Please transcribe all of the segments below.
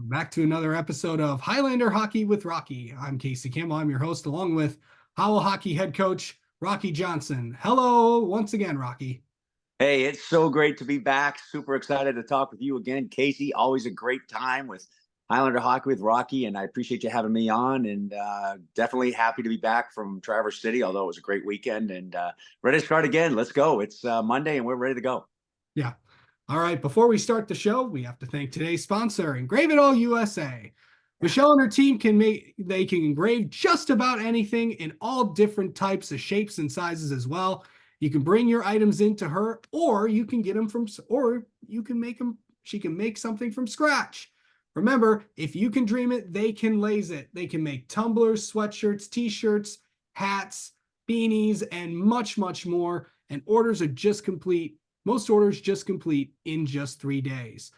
Back to another episode of Highlander Hockey with Rocky. I'm Casey Campbell. I'm your host, along with Howell Hockey head coach Rocky Johnson. Hello, once again, Rocky. Hey, it's so great to be back. Super excited to talk with you again, Casey. Always a great time with Highlander Hockey with Rocky, and I appreciate you having me on. And definitely happy to be back from Traverse City, although it was a great weekend. And ready to start again. Let's go. It's Monday, and we're ready to go. Yeah. All right. Before we start the show, we have to thank today's sponsor, Engrave It All USA. Michelle and her team can engrave just about anything in all different types of shapes and sizes as well. You can bring your items into her, or you can get them make them. She can make something from scratch. Remember, if you can dream it, they can laze it. They can make tumblers, sweatshirts, t-shirts, hats, beanies, and much, much more. And orders are just complete. Most orders just complete in just 3 days.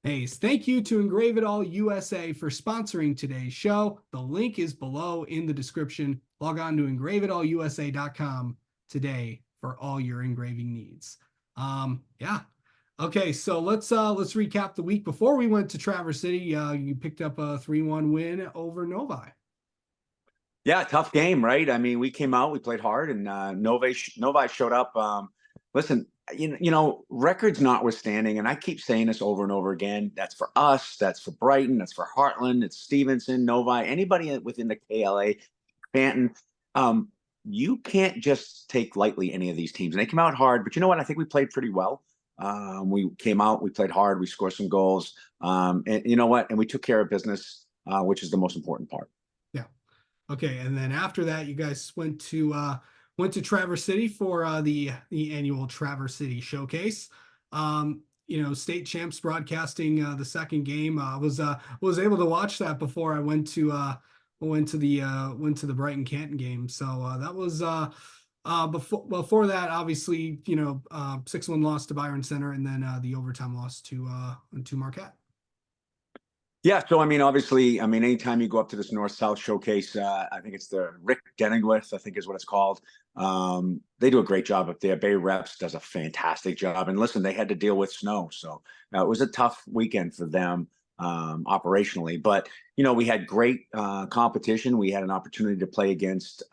Hey, thank you to Engrave It All USA for sponsoring today's show. The link is below in the description. Log on to engraveitallusa.com today for all your engraving needs. Yeah. Okay, so let's recap the week before we went to Traverse City. You picked up a 3-1 win over Novi. Yeah, tough game, right? I mean, we came out, we played hard, and Novi showed up. Listen, you know, records notwithstanding, and I keep saying this over and over again. That's for us. That's for Brighton. That's for Heartland. It's Stevenson, Novi, anybody within the KLA, Canton. You can't just take lightly any of these teams. And they came out hard, but you know what? I think we played pretty well. We came out, we played hard, we scored some goals, and you know what? And we took care of business, which is the most important part. Yeah. Okay, and then after that, you guys went to Traverse City for the annual Traverse City Showcase. State champs broadcasting the second game. Was able to watch that before I went to the Brighton Canton game. So that was before that, obviously, 6-1 loss to Byron Center, and then the overtime loss to Marquette. Yeah, so I mean, obviously, anytime you go up to this North-South showcase, I think it's the Rick Denningwith, I think is what it's called. They do a great job up there. Bay Reps does a fantastic job. And listen, they had to deal with snow. So it was a tough weekend for them operationally. But, we had great competition. We had an opportunity to play against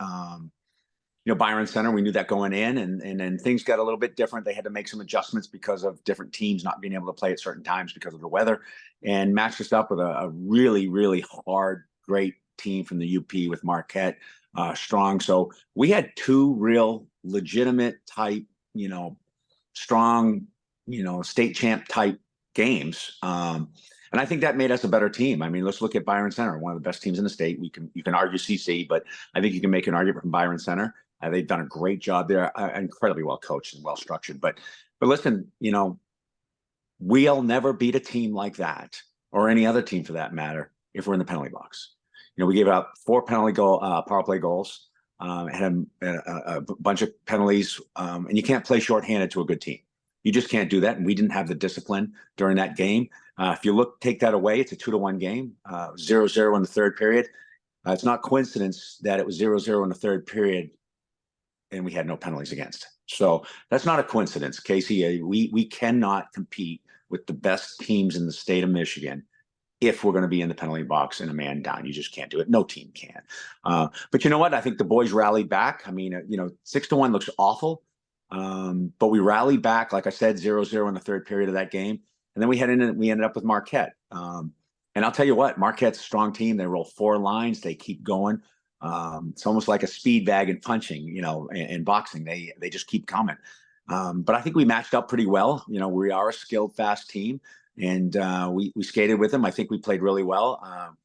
Byron Center. We knew that going in, and then things got a little bit different. They had to make some adjustments because of different teams not being able to play at certain times because of the weather, and matched us up with a really, really hard, great team from the UP with Marquette, strong. So we had two real legitimate type, strong, state champ type games. And I think that made us a better team. I mean, let's look at Byron Center, one of the best teams in the state. You can argue CC, but I think you can make an argument from Byron Center. They've done a great job there, incredibly well coached and well structured. But listen, we'll never beat a team like that, or any other team for that matter, if we're in the penalty box. We gave up 4 power play goals, had a bunch of penalties, and you can't play shorthanded to a good team. You just can't do that, and we didn't have the discipline during that game. If you take that away, it's a 2-1 game, 0-0 in the third period. It's not coincidence that it was 0-0 in the third period, and we had no penalties against. So that's not a coincidence, Casey. We cannot compete with the best teams in the state of Michigan if we're going to be in the penalty box and a man down. You just can't do it. No team can. But you know what? I think the boys rallied back. I mean, 6-1 looks awful. But we rallied back, like I said, 0-0 in the third period of that game. And then we ended up with Marquette. And I'll tell you what, Marquette's a strong team. They roll 4 lines. They keep going. It's almost like a speed bag and punching, in boxing. They just keep coming. But I think we matched up pretty well. We are a skilled, fast team, and we skated with them. I think we played really well.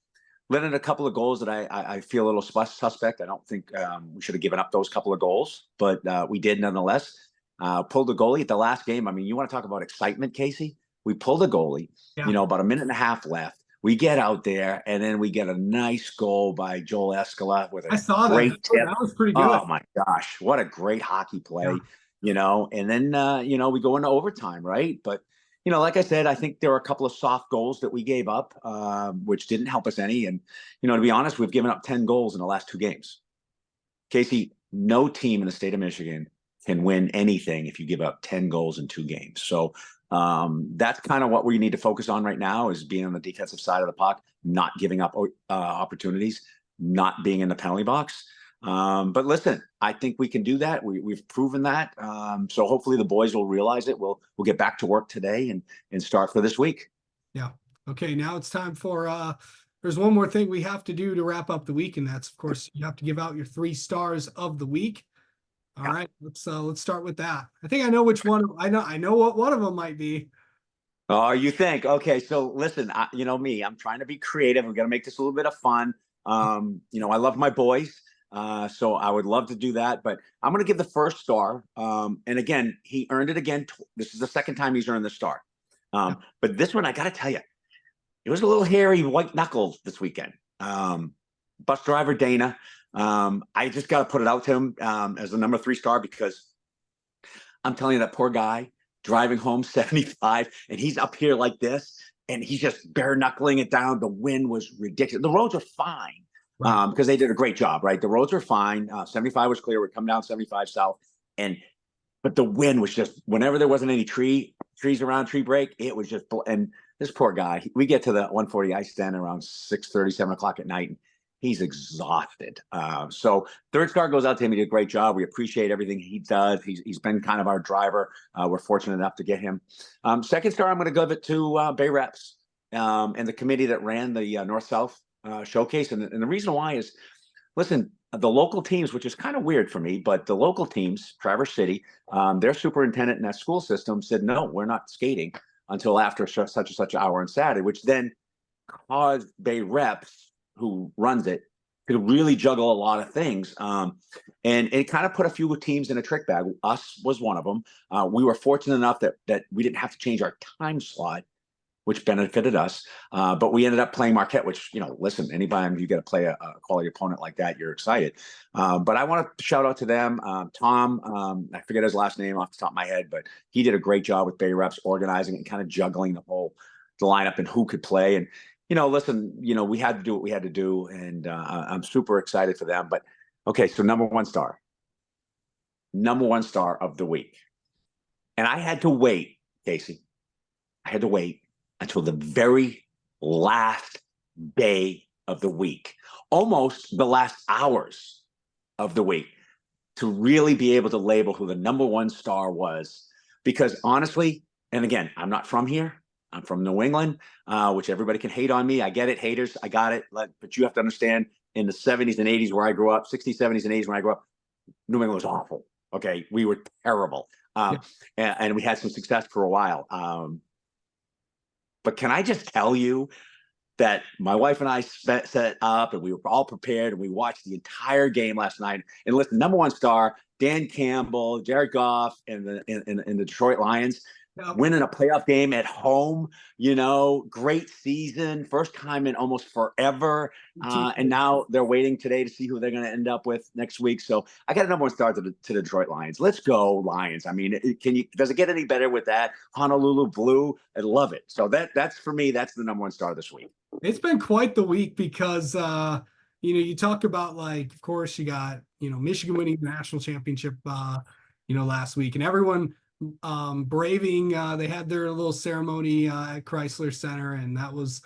Let in a couple of goals that I feel a little suspect. I don't think we should have given up those couple of goals, but we did nonetheless. Pulled the goalie at the last game. I mean, you want to talk about excitement, Casey? We pulled a goalie, about a minute and a half left. We get out there, and then we get a nice goal by Joel Escala with a great tip. That was pretty good. Oh, my gosh. What a great hockey play, And then, we go into overtime, right? But, like I said, I think there were a couple of soft goals that we gave up, which didn't help us any. And, to be honest, we've given up 10 goals in the last 2 games. Casey, no team in the state of Michigan can win anything if you give up 10 goals in 2 games. So That's kind of what we need to focus on right now, is being on the defensive side of the puck, not giving up opportunities, not being in the penalty box. But listen, I think we can do that. We've proven that. So hopefully the boys will realize it. We'll get back to work today and start for this week. Yeah. Okay. Now it's time for, there's one more thing we have to do to wrap up the week. And that's, of course, you have to give out your 3 stars of the week. All right. Let's start with that. I think I know which one. I know what one of them might be. Oh, you think? Okay. So listen, you know me, I'm trying to be creative. We're going to make this a little bit of fun. I love my boys. So I would love to do that, but I'm going to give the first star. And again, he earned it again. This is the second time he's earned the star. But this one, I got to tell you, it was a little hairy white knuckles this weekend. Bus driver Dana. I just got to put it out to him as the number 3 star, because I'm telling you, that poor guy driving home 75, and he's up here like this, and he's just bare knuckling it down. The wind was ridiculous. The roads are fine. Right. Because they did a great job, right? The roads are fine. 75 was clear. We're coming down 75 south, but the wind was just, whenever there wasn't any trees around tree break, it was just. And this poor guy, we get to the 140 ice stand around 6:30, 7 o'clock at night, and he's exhausted. So 3rd star goes out to him. He did a great job. We appreciate everything he does. He's been kind of our driver. We're fortunate enough to get him. 2nd star, I'm going to give it to Bay Reps and the committee that ran the North-South showcase. And the reason why is, listen, the local teams, which is kind of weird for me, but the local teams, Traverse City, their superintendent in that school system said, no, we're not skating until after such and such an hour on Saturday, which then caused Bay Reps, who runs it, to really juggle a lot of things. And it kind of put a few teams in a trick bag. Us was one of them. We were fortunate enough that we didn't have to change our time slot, which benefited us. But we ended up playing Marquette, which, listen, anytime you get to play a quality opponent like that, you're excited. But I want to shout out to them. Tom, I forget his last name off the top of my head, but he did a great job with Bay Reps, organizing and kind of juggling the lineup and who could play. And, listen, we had to do what we had to do. And I'm super excited for them. But, okay, so number 1 star of the week. And I had to wait, Casey. I had to wait until the very last day of the week, almost the last hours of the week, to really be able to label who the number 1 star was. Because honestly, and again, I'm not from here. I'm from New England, which everybody can hate on me. I get it, haters. I got it. But you have to understand, in the 70s and 80s where I grew up, 60s, 70s, and 80s when I grew up, New England was awful. Okay, we were terrible. And we had some success for a while. But can I just tell you that my wife and I set up, and we were all prepared, and we watched the entire game last night. And listen, number 1 star, Dan Campbell, Jared Goff, and the Detroit Lions, winning a playoff game at home. Great season, first time in almost forever. And now they're waiting today to see who they're going to end up with next week. So I got a number 1 star to the Detroit Lions. Let's go Lions. I mean, does it get any better with that? Honolulu Blue, I love it. So that's for me. That's the number 1 star this week. It's been quite the week because, you talk about, of course, you got, Michigan winning the national championship, last week, and everyone braving. They had their little ceremony at Chrysler Center, and that was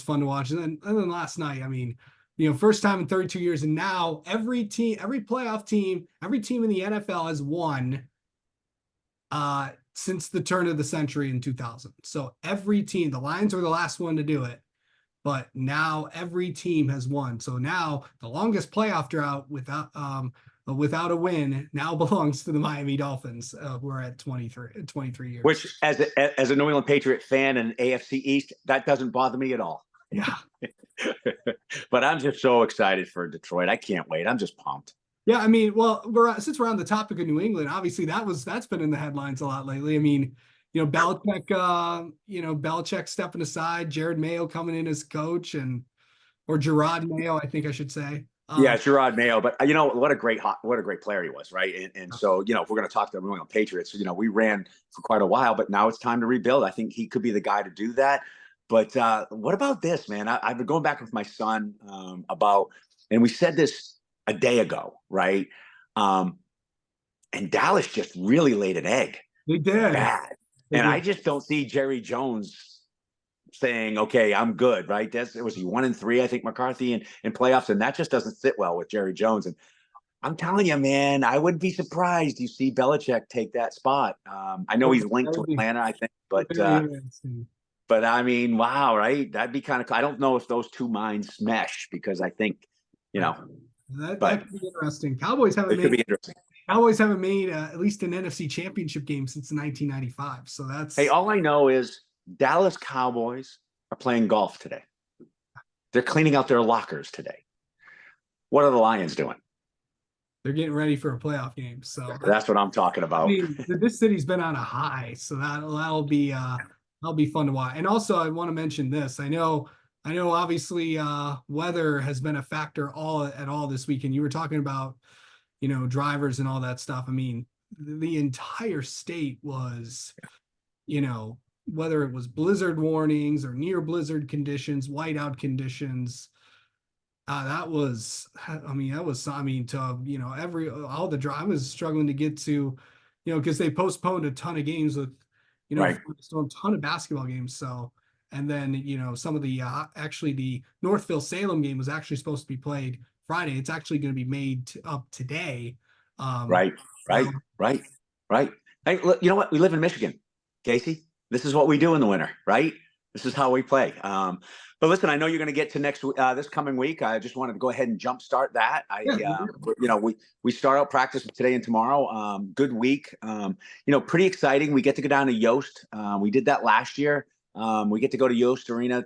fun to watch. And then last night, I mean, first time in 32 years, and now every playoff team, every team in the NFL has won since the turn of the century in 2000. So every team, the Lions were the last one to do it, but now every team has won. So now the longest playoff drought without a win now belongs to the Miami Dolphins, who are at 23 years. Which, as a New England Patriot fan and AFC East, that doesn't bother me at all. Yeah. But I'm just so excited for Detroit. I can't wait. I'm just pumped. Yeah, I mean, well, since we're on the topic of New England, obviously that's been in the headlines a lot lately. I mean, Belichick, Belichick stepping aside, Jared Mayo coming in as coach, or Gerard Mayo, I think I should say. Yeah, Gerard Mayo, but what a great player he was, right? And so if we're going to talk to the New England Patriots, we ran for quite a while, but now it's time to rebuild. I think he could be the guy to do that. But what about this, man? I've been going back with my son about, and we said this a day ago, right? And Dallas just really laid an egg. They did. Bad. And I just don't see Jerry Jones saying, okay, I'm good, right? Was he 1-3, I think, McCarthy in playoffs, and that just doesn't sit well with Jerry Jones. And I'm telling you, man, I wouldn't be surprised you see Belichick take that spot. I know he's linked to Atlanta, I think, but I mean, wow, right? That'd be kind of. I don't know if those two minds mesh because I think, that could be interesting. Cowboys haven't made at least an NFC Championship game since 1995. So that's. Hey, all I know is Dallas Cowboys are playing golf today. They're cleaning out their lockers today. What are the Lions doing? They're getting ready for a playoff game. So that's what I'm talking about. I mean, this city's been on a high, so that'll be fun to watch. And also, I want to mention this. I know. Obviously, weather has been a factor at all this weekend. You were talking about, drivers and all that stuff. I mean, the entire state was, whether it was blizzard warnings or near blizzard conditions, whiteout conditions. That was all the drivers struggling to get to, because they postponed a ton of games with, right. a ton of basketball games. So, and then, some of the, actually the Northville Salem game was actually supposed to be played Friday. It's actually going to be made up today. Right. Hey, look, you know what? We live in Michigan, Casey. This is what we do in the winter, right? This is how we play. But listen, I know you're going to get to this coming week. I just wanted to go ahead and jumpstart that. We start out practice today and tomorrow. Good week. Pretty exciting. We get to go down to Yost. We did that last year. We get to go to Yost Arena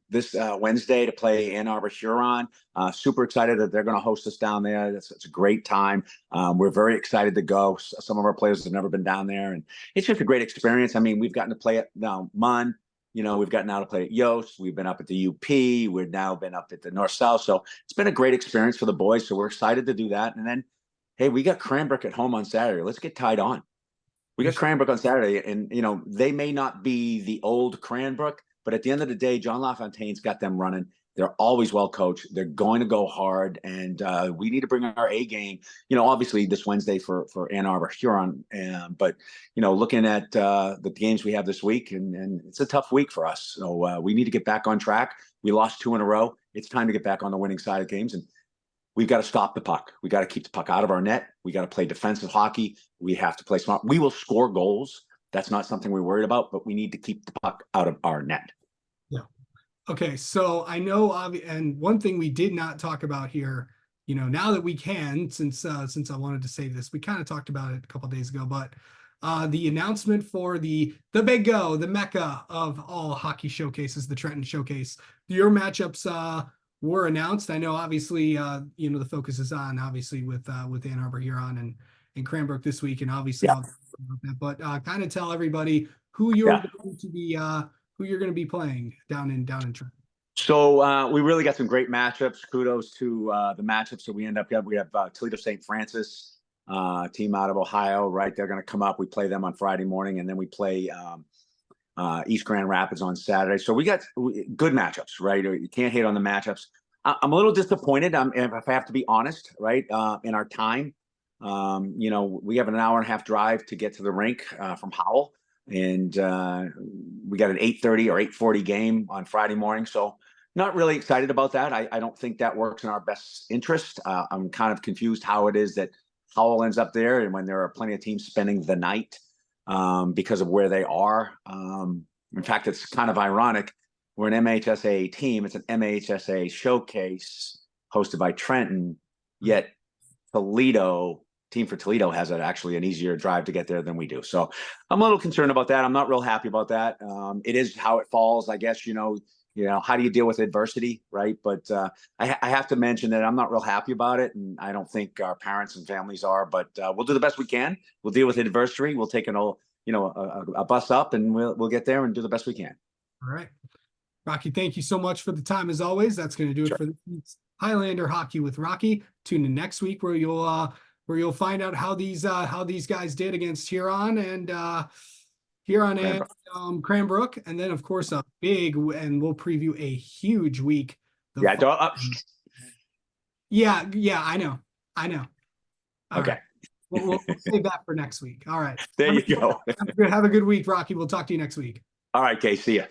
this Wednesday to play Ann Arbor Huron. Super excited that they're going to host us down there. It's a great time. We're very excited to go. Some of our players have never been down there, and it's just a great experience. I mean, we've gotten to play at Munn. We've gotten now to play at Yost. We've been up at the UP. We've now been up at the North South. So it's been a great experience for the boys. So we're excited to do that. And then, hey, we got Cranbrook at home on Saturday. Let's get tied on. We got Cranbrook on Saturday, and they may not be the old Cranbrook, but at the end of the day, John LaFontaine's got them running. They're always well coached. They're going to go hard, and we need to bring our A game. Obviously this Wednesday for Ann Arbor Huron, but looking at the games we have this week, and it's a tough week for us. So we need to get back on track. We lost 2 in a row. It's time to get back on the winning side of games, and we've got to stop the puck. We got to keep the puck out of our net. We got to play defensive hockey. We have to play smart. We will score goals. That's not something we're worried about, but we need to keep the puck out of our net. Yeah. Okay. So I know, and one thing we did not talk about here, now that we can, since I wanted to say this, we kind of talked about it a couple of days ago, but the announcement for the Big Go, the Mecca of all hockey showcases, the Trenton Showcase, your matchups were announced. I know, obviously, the focus is on with Ann Arbor Huron and Cranbrook this week, and obviously, but kind of tell everybody who you're going to be playing down in Trenton. So we really got some great matchups. Kudos to the matchups that we have Toledo St. Francis, team out of Ohio, right? They're going to come up. We play them on Friday morning, and then we play East Grand Rapids on Saturday. So we got good matchups, right? You can't hate on the matchups. I'm a little disappointed, if I have to be honest, right? In our time, we have an hour and a half drive to get to the rink from Howell, and we got an 8:30 or 8:40 game on Friday morning. So not really excited about that. I don't think that works in our best interest. I'm kind of confused how it is that Howell ends up there, and when there are plenty of teams spending the night because of where they are. In fact, it's kind of ironic. We're an MHSA team. It's an MHSA showcase hosted by Trenton, yet Team for Toledo has actually an easier drive to get there than we do. So I'm a little concerned about that. I'm not real happy about that. It is how it falls, I guess. How do you deal with adversity, right? But I have to mention that I'm not real happy about it, and I don't think our parents and families are. But we'll do the best we can. We'll deal with adversity. We'll take a bus up, and we'll get there and do the best we can. All right, Rocky. Thank you so much for the time as always. That's going to do it for this Highlander Hockey with Rocky. Tune in next week where you'll find out how these guys did against Huron and Cranbrook, and then of course we'll preview a huge week. Yeah, I know. Okay. We'll save that for next week. All right. There you go. Have a good week, Rocky. We'll talk to you next week. All right, Kay, see ya.